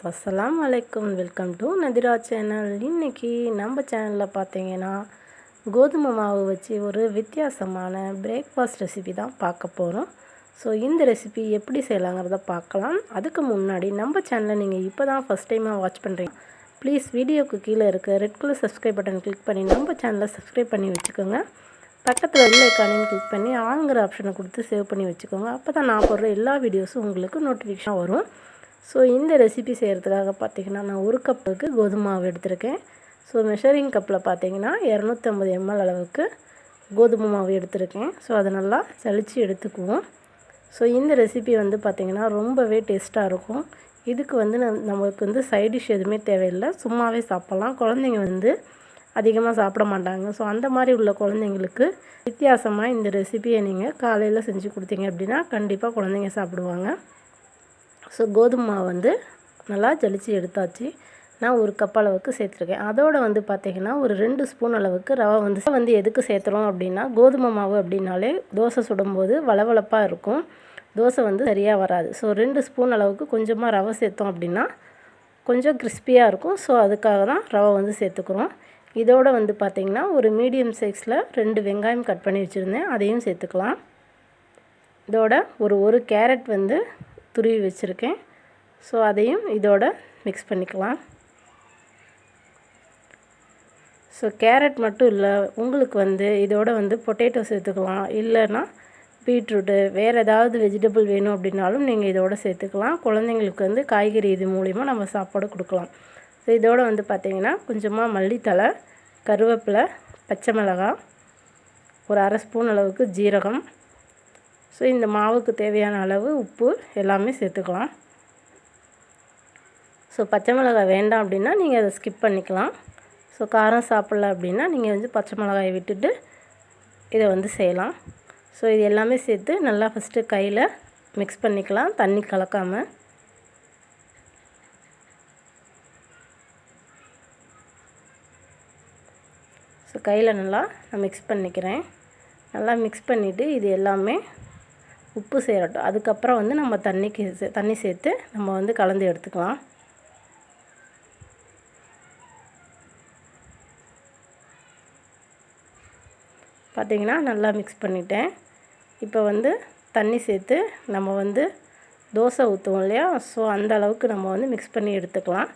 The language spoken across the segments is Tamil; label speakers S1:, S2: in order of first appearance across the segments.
S1: அஸ்ஸலாமு அலைக்கும். Welcome to Nathira channel. இன்றைக்கி நம்ம சேனலில் பார்த்தீங்கன்னா கோதுமை மாவு வச்சு ஒரு வித்தியாசமான பிரேக்ஃபாஸ்ட் ரெசிபி தான் பார்க்க போகிறோம். ஸோ இந்த ரெசிபி எப்படி செய்யலாங்கிறத பார்க்கலாம். அதுக்கு முன்னாடி நம்ம சேனலை நீங்கள் இப்போ தான் ஃபஸ்ட் டைமாக வாட்ச் பண்ணுறீங்க, ப்ளீஸ் வீடியோவுக்கு கீழே இருக்க red colour subscribe button click பண்ணி நம்ம சேனலை சப்ஸ்கிரைப் பண்ணி வச்சுக்கோங்க. பக்கத்தில் பெல் ஐக்கானையும் கிளிக் பண்ணி ஆளுங்கிற ஆப்ஷனை கொடுத்து சேவ் பண்ணி வச்சுக்கோங்க. அப்போ தான் நான் போடுற எல்லா வீடியோஸும் உங்களுக்கு நோட்டிஃபிகேஷன் வரும். ஸோ இந்த ரெசிபி செய்கிறதுக்காக பார்த்திங்கன்னா நான் ஒரு கப்புக்கு கோதுமை மாவு எடுத்திருக்கேன். ஸோ மெஷரிங் கப்பில் பார்த்திங்கன்னா 250 ml அளவுக்கு கோதுமை மாவு எடுத்திருக்கேன். ஸோ அதை நல்லா சலித்து எடுத்துக்குவோம். ஸோ இந்த ரெசிபி வந்து பார்த்திங்கன்னா ரொம்பவே டேஸ்ட்டாக இருக்கும். இதுக்கு வந்து நமக்கு வந்து சைட் டிஷ் எதுவுமே தேவையில்லை, சும்மாவே சாப்பிட்லாம். குழந்தைங்க வந்து அதிகமாக சாப்பிட மாட்டாங்க. ஸோ அந்த மாதிரி உள்ள குழந்தைங்களுக்கு வித்தியாசமாக இந்த ரெசிபியை நீங்கள் காலையில் செஞ்சு கொடுத்தீங்க அப்படின்னா கண்டிப்பாக குழந்தைங்க சாப்பிடுவாங்க. ஸோ கோதுமை மாவு வந்து நல்லா ஜலிச்சு எடுத்தாச்சு. நான் ஒரு கப் அளவுக்கு சேர்த்துருக்கேன். அதோடு வந்து பார்த்திங்கன்னா ஒரு 2 ஸ்பூன் அளவுக்கு ரவை வந்து எதுக்கு சேர்த்துறோம் அப்படின்னா, கோதுமை மாவு அப்படின்னாலே தோசை சுடும்போது வளவளப்பாக இருக்கும், தோசை வந்து சரியாக வராது. ஸோ 2 ஸ்பூன் அளவுக்கு கொஞ்சமாக ரவை சேர்த்தோம் அப்படின்னா கொஞ்சம் கிறிஸ்பியாக இருக்கும். ஸோ அதுக்காக தான் ரவை வந்து சேர்த்துக்கிறோம். இதோடு வந்து பார்த்திங்கன்னா ஒரு மீடியம் சைஸில் 2 வெங்காயம் கட் பண்ணி வச்சுருந்தேன், அதையும் சேர்த்துக்கலாம். இதோட ஒரு கேரட் வந்து துருவி வச்சுருக்கேன். ஸோ அதையும் இதோட மிக்ஸ் பண்ணிக்கலாம். ஸோ கேரட் மட்டும் இல்லை, உங்களுக்கு வந்து இதோட வந்து பொட்டேட்டோ சேர்த்துக்கலாம், இல்லைன்னா பீட்ரூட்டு, வேறு ஏதாவது வெஜிடபிள் வேணும் அப்படின்னாலும் நீங்கள் இதோட சேர்த்துக்கலாம். குழந்தைங்களுக்கு வந்து காய்கறி இது மூலிமா நம்ம சாப்பாடு கொடுக்கலாம். ஸோ இதோட வந்து பார்த்திங்கன்னா கொஞ்சமாக மல்லித்தழை, கருவேப்பிலை, பச்சை மிளகாய், ஒரு அரை ஸ்பூன் அளவுக்கு ஜீரகம், ஸோ இந்த மாவுக்கு தேவையான அளவு உப்பு எல்லாமே சேர்த்துக்கலாம். ஸோ பச்சை மிளகாய் வேண்டாம் அப்படின்னா நீங்கள் அதை ஸ்கிப் பண்ணிக்கலாம். ஸோ காரம் சாப்பிட்ல அப்படின்னா நீங்கள் வந்து பச்சை மிளகாயை விட்டுட்டு இதை வந்து செய்யலாம். ஸோ இது எல்லாமே சேர்த்து நல்லா ஃபஸ்ட்டு கையில் மிக்ஸ் பண்ணிக்கலாம், தண்ணி கலக்காமல். ஸோ கையில் நல்லா நான் மிக்ஸ் பண்ணிக்கிறேன். நல்லா மிக்ஸ் பண்ணிவிட்டு இது எல்லாமே உப்பு சேரட்டும். அதுக்கப்புறம் வந்து நம்ம தண்ணி சேர்த்து நம்ம வந்து கலந்து எடுத்துக்கலாம். பார்த்திங்கன்னா நல்லா மிக்ஸ் பண்ணிட்டேன். இப்போ வந்து தண்ணி சேர்த்து நம்ம வந்து தோசை ஊற்றுவோம் இல்லையா, ஸோ அந்த அளவுக்கு நம்ம வந்து மிக்ஸ் பண்ணி எடுத்துக்கலாம்.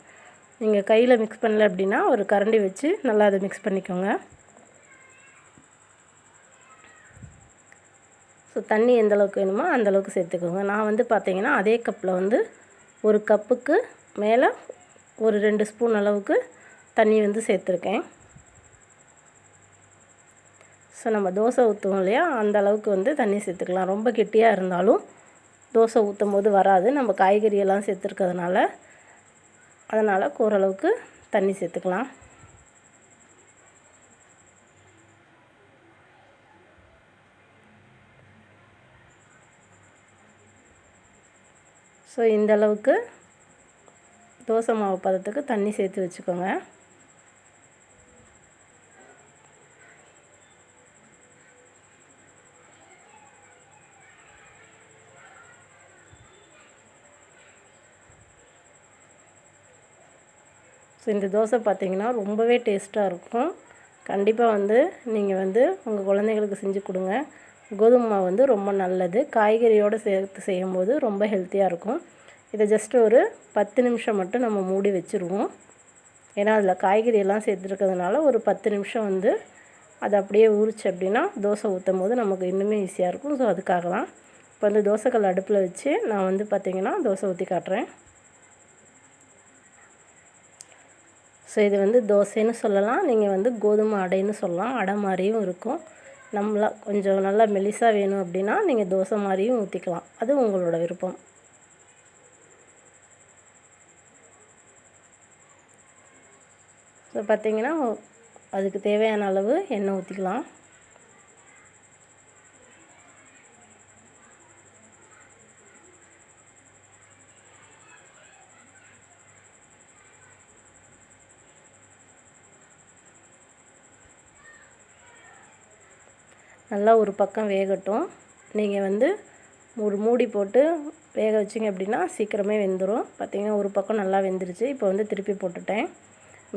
S1: நீங்கள் கையில் மிக்ஸ் பண்ணல அப்படின்னா ஒரு கரண்டி வச்சு நல்லா அதை மிக்ஸ் பண்ணிக்கோங்க. ஸோ தண்ணி எந்த அளவுக்கு வேணுமோ அந்தளவுக்கு சேர்த்துக்கோங்க. நான் வந்து பார்த்திங்கன்னா அதே கப்பில் வந்து ஒரு கப்புக்கு மேலே ஒரு 2 ஸ்பூன் அளவுக்கு தண்ணி வந்து சேர்த்துருக்கேன். ஸோ நம்ம தோசை ஊற்றுவோம் இல்லையா, அந்த அளவுக்கு வந்து தண்ணி சேர்த்துக்கலாம். ரொம்ப கெட்டியாக இருந்தாலும் தோசை ஊற்றும் போது வராது, நம்ம காய்கறியெல்லாம் சேர்த்துருக்கிறதுனால. அதனால் ஓரளவுக்கு தண்ணி சேர்த்துக்கலாம். ஸோ இந்த அளவுக்கு தோசை மாவு பதத்துக்கு தண்ணி சேர்த்து வச்சுக்கோங்க. ஸோ இந்த தோசை பார்த்திங்கன்னா ரொம்பவே டேஸ்ட்டாக இருக்கும். கண்டிப்பாக வந்து நீங்கள் வந்து உங்கள் குழந்தைங்களுக்கு செஞ்சு கொடுங்க. கோதுமை மாவு வந்து ரொம்ப நல்லது, காய்கறியோடு சேர்த்து செய்யும்போது ரொம்ப ஹெல்த்தியாக இருக்கும். இதை ஜஸ்ட்டு ஒரு 10 நிமிஷம் மட்டும் நம்ம மூடி வச்சுருவோம். ஏன்னா அதில் காய்கறி எல்லாம் சேர்த்துருக்கிறதுனால ஒரு 10 நிமிஷம் வந்து அதை அப்படியே ஊறிச்சு அப்படின்னா தோசை ஊற்றும் போது நமக்கு இன்னுமே ஈஸியாக இருக்கும். ஸோ அதுக்காக தான் இப்போ வந்து தோசைக்கல் அடுப்பில் வச்சு நான் வந்து பார்த்திங்கன்னா தோசை ஊற்றி காட்டுறேன். ஸோ இது வந்து தோசைன்னு சொல்லலாம், நீங்கள் வந்து கோதுமை அடைன்னு சொல்லலாம். அடை மாதிரியும் இருக்கும். கொஞ்சம் நல்லா மெலிசாக வேணும் அப்படின்னா நீங்கள் தோசை மாதிரியும் ஊற்றிக்கலாம், அது உங்களோட விருப்பம். ஸோ பார்த்திங்கன்னா அதுக்கு தேவையான அளவு எண்ணெய் ஊற்றிக்கலாம். நல்லா ஒரு பக்கம் வேகட்டும். நீங்கள் வந்து ஒரு மூடி போட்டு வேக வச்சிங்க அப்படின்னா சீக்கிரமே வெந்துடும். பார்த்திங்கன்னா ஒரு பக்கம் நல்லா வெந்துருச்சு. இப்போ வந்து திருப்பி போட்டுட்டேன்.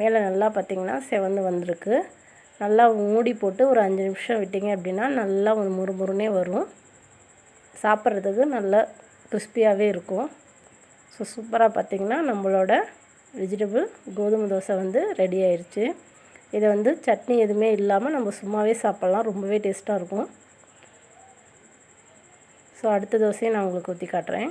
S1: மேலே நல்லா பார்த்திங்கன்னா செவந்து வந்திருக்கு. நல்லா மூடி போட்டு ஒரு 5 நிமிஷம் விட்டிங்க அப்படின்னா நல்லா ஒரு முறுமுறுனே வரும். சாப்பிட்றதுக்கு நல்லா கிறிஸ்பியாகவே இருக்கும். ஸோ சூப்பராக பார்த்திங்கன்னா நம்மளோட வெஜிடபிள் கோதுமை தோசை வந்து ரெடி ஆயிடுச்சு. இதை வந்து சட்னி எதுவுமே இல்லாமல் நம்ம சும்மாவே சாப்பிட்லாம். ரொம்பவே டேஸ்ட்டாக இருக்கும். ஸோ அடுத்த தோசையை நான் உங்களுக்கு ஊற்றி காட்டுறேன்.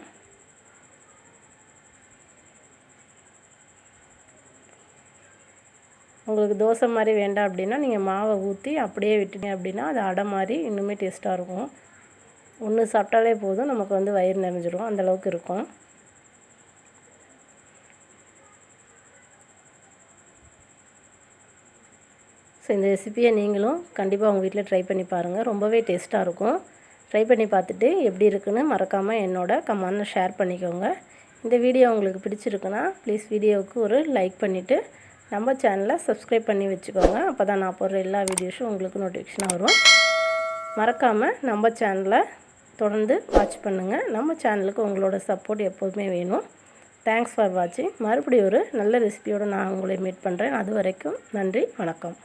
S1: உங்களுக்கு தோசை மாதிரி வேண்டாம் அப்படின்னா நீங்கள் மாவை ஊற்றி அப்படியே விட்டீங்க அப்படின்னா அது அடை மாதிரி இன்னுமே டேஸ்ட்டாக இருக்கும். ஒன்று சாப்பிட்டாலே போதும், நமக்கு வந்து வயிறு நிறைஞ்சிரும், அந்தளவுக்கு இருக்கும். ஸோ இந்த ரெசிப்பியை நீங்களும் கண்டிப்பாக உங்கள் வீட்டில் ட்ரை பண்ணி பாருங்கள். ரொம்பவே டேஸ்ட்டாக இருக்கும். ட்ரை பண்ணி பார்த்துட்டு எப்படி இருக்குன்னு மறக்காமல் என்னோட கமெண்ட்டில் ஷேர் பண்ணிக்கோங்க. இந்த வீடியோ உங்களுக்கு பிடிச்சிருக்குன்னா ப்ளீஸ் வீடியோவுக்கு ஒரு லைக் பண்ணிவிட்டு நம்ம சேனலை சப்ஸ்கிரைப் பண்ணி வச்சுக்கோங்க. அப்போ தான் நான் போடுற எல்லா வீடியோஸும் உங்களுக்கு நோட்டிஃபிகேஷனாக வரும். மறக்காமல் நம்ம சேனலை தொடர்ந்து வாட்ச் பண்ணுங்கள். நம்ம சேனலுக்கு உங்களோட சப்போர்ட் எப்போதுமே வேணும். தேங்க்ஸ் ஃபார் வாட்சிங். மறுபடியும் ஒரு நல்ல ரெசிபியோடு நான் உங்களை மீட் பண்ணுறேன். அது வரைக்கும் நன்றி, வணக்கம்.